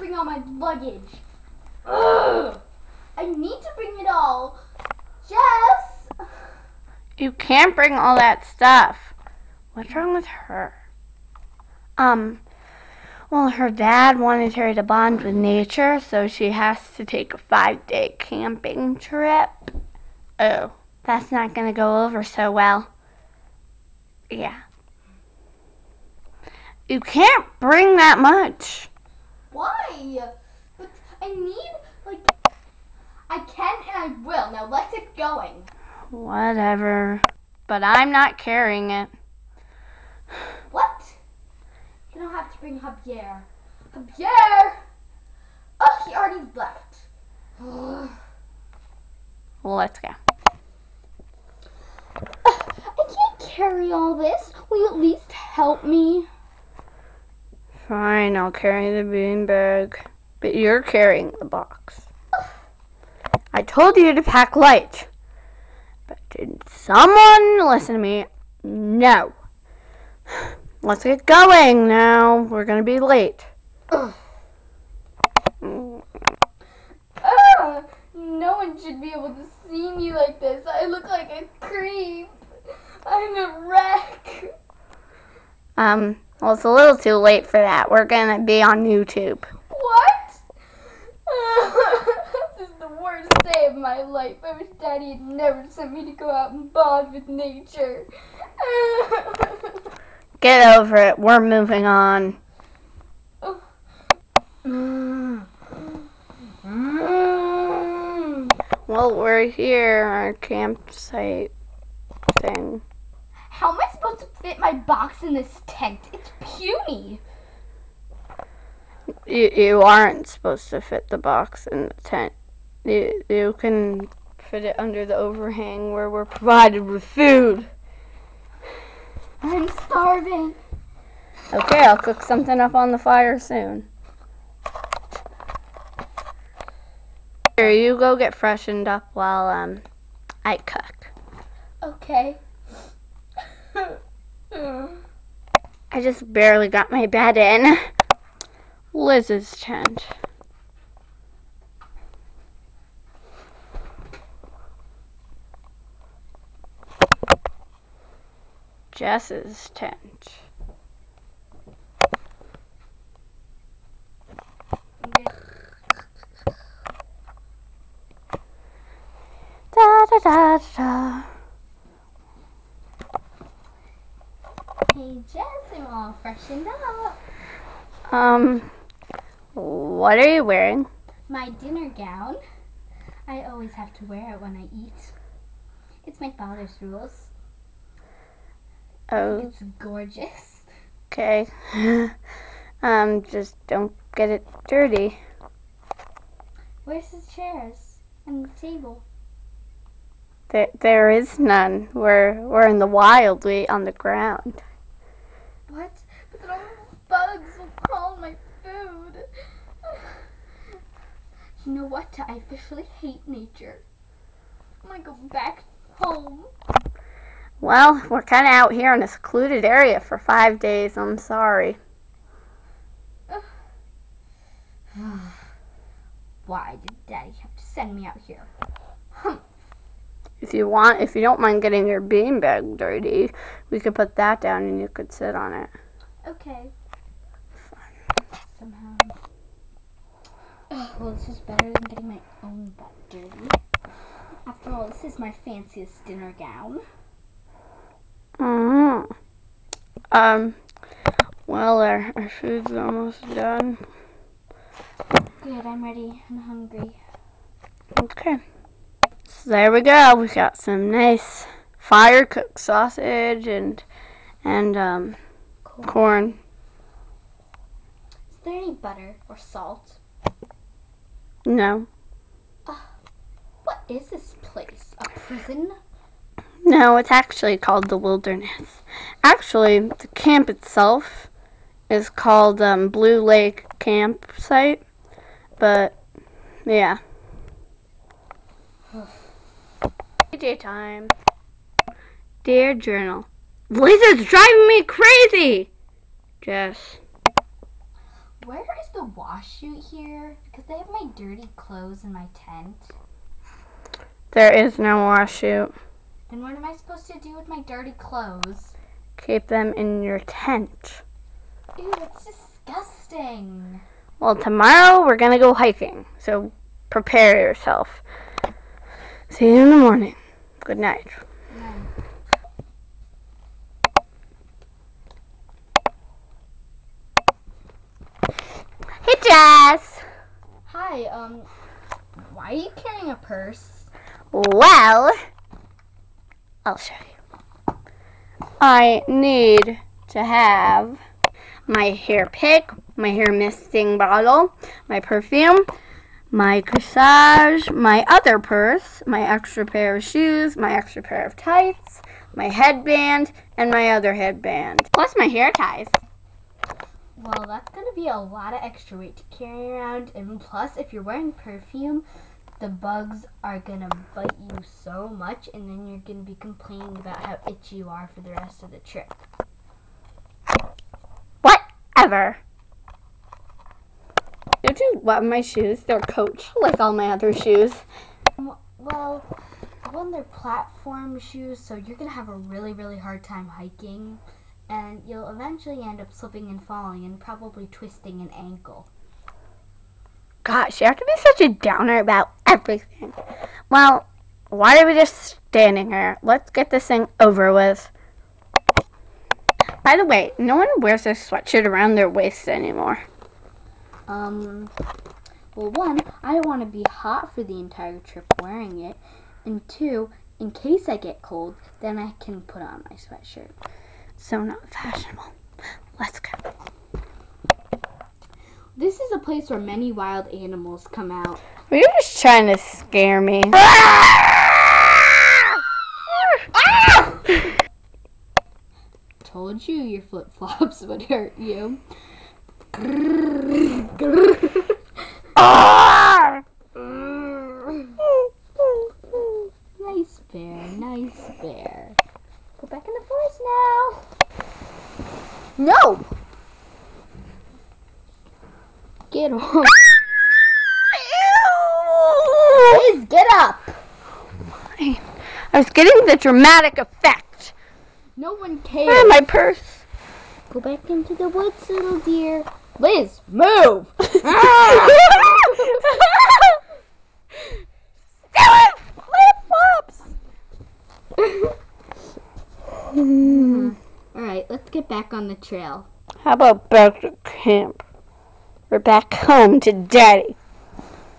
bring all my luggage. Ugh. I need to bring it all. Jess! You can't bring all that stuff. What's wrong with her? Well, her dad wanted her to bond with nature, so she has to take a 5-day camping trip. Oh, that's not going to go over so well. Yeah. You can't bring that much. Why? But I need, I can and I will. Now let's get going. Whatever. But I'm not carrying it. What? You don't have to bring Javier. Javier! Oh, he already left. Well, let's go. I can't carry all this. Will you at least help me? Fine, I'll carry the beanbag. But you're carrying the box. I told you to pack light. But did someone listen to me? No. Let's get going now. We're going to be late. No one should be able to see me like this. I look like a creep. I'm a wreck. Well, it's a little too late for that. We're going to be on YouTube. What? This is the worst day of my life. I wish Daddy had never sent me to go out and bond with nature. Get over it. We're moving on. Well, we're here, our campsite thing. How am I supposed to fit my box in this tent? It's puny. You aren't supposed to fit the box in the tent. You can fit it under the overhang where we're provided with food. I'm starving. Okay, I'll cook something up on the fire soon. Here, you go get freshened up while I cook. Okay. I just barely got my bed in. Liz's tent. Jess's tent. Da da da da. Hey Jess, I'm all freshened up. What are you wearing? My dinner gown. I always have to wear it when I eat. It's my father's rules. Oh, It's gorgeous. okay. Just don't get it dirty. Where's the chairs and the table? There is none. We're in the wild. We on the ground. What? But then all the bugs will crawl on my food. You know what? I officially hate nature. I'm gonna go back home. Well, we're kind of out here in a secluded area for 5 days. I'm sorry. Why did Daddy have to send me out here? If you don't mind getting your beanbag dirty, we could put that down and you could sit on it. Okay. Somehow. Well, this is better than getting my own butt dirty. After all, this is my fanciest dinner gown. Well, our food's almost done. Good, I'm ready and hungry. Okay. So there we go. We got some nice fire-cooked sausage and corn. Is there any butter or salt? No. What is this place? A prison? No, it's actually called the Wilderness. Actually, the camp itself is called Blue Lake Campsite. But, yeah. Daytime. Dear Journal. Liz is driving me crazy! Jess. Where is the wash chute here? Because they have my dirty clothes in my tent. There is no wash chute. Then what am I supposed to do with my dirty clothes? Keep them in your tent. Ew, that's disgusting. Well, tomorrow we're going to go hiking, so prepare yourself. See you in the morning. Good night. No. Hey, Jess. Hi, why are you carrying a purse? Well, I'll show you. I need to have my hair pick, my hair misting bottle, my perfume, my corsage, my other purse, my extra pair of shoes, my extra pair of tights, my headband, and my other headband. Plus my hair ties. Well, that's going to be a lot of extra weight to carry around, and plus, if you're wearing perfume, the bugs are going to bite you so much, and then you're going to be complaining about how itchy you are for the rest of the trip. Whatever. Don't you love my shoes? They're Coach, like all my other shoes. Well, they're platform shoes, so you're going to have a really, really hard time hiking, and you'll eventually end up slipping and falling and probably twisting an ankle. Gosh, you have to be such a downer about everything. Well, why are we just standing here? Let's get this thing over with. By the way, no one wears their sweatshirt around their waist anymore. Well, one, I don't want to be hot for the entire trip wearing it, and two, in case I get cold, then I can put on my sweatshirt. So not fashionable. Let's go. This is a place where many wild animals come out. Were you just trying to scare me? Told you your flip-flops would hurt you. Nice bear, nice bear. Go back in the forest now. No! Get off. Please get up. I was getting the dramatic effect. No one Where cares. my purse? Go back into the woods, little dear. Liz, move! Flip-flops! Alright, let's get back on the trail. How about back to camp? We're back home to Daddy.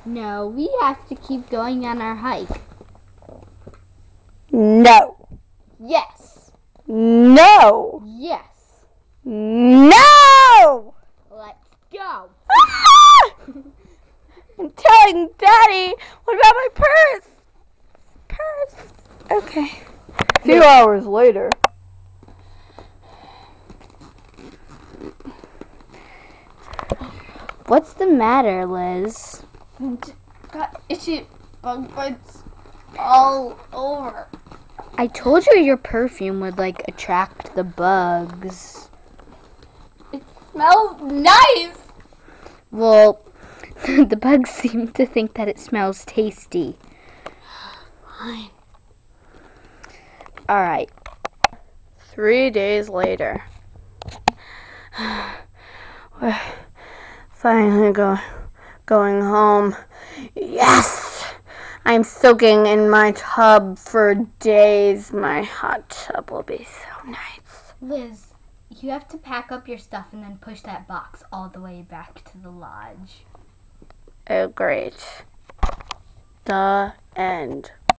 No, we have to keep going on our hike. No. Yes. No. Yes. No! Let's go. I'm telling Daddy. What about my purse? Purse. Okay. A few hours later. What's the matter, Liz? Got itchy bug bites all over. I told you your perfume would, attract the bugs. It smells nice. Well, the bugs seem to think that it smells tasty. Fine. Alright. 3 days later. We're finally going home. Yes! I'm soaking in my tub for days. My hot tub will be so nice. Liz, you have to pack up your stuff and then push that box all the way back to the lodge. Oh, great. The end.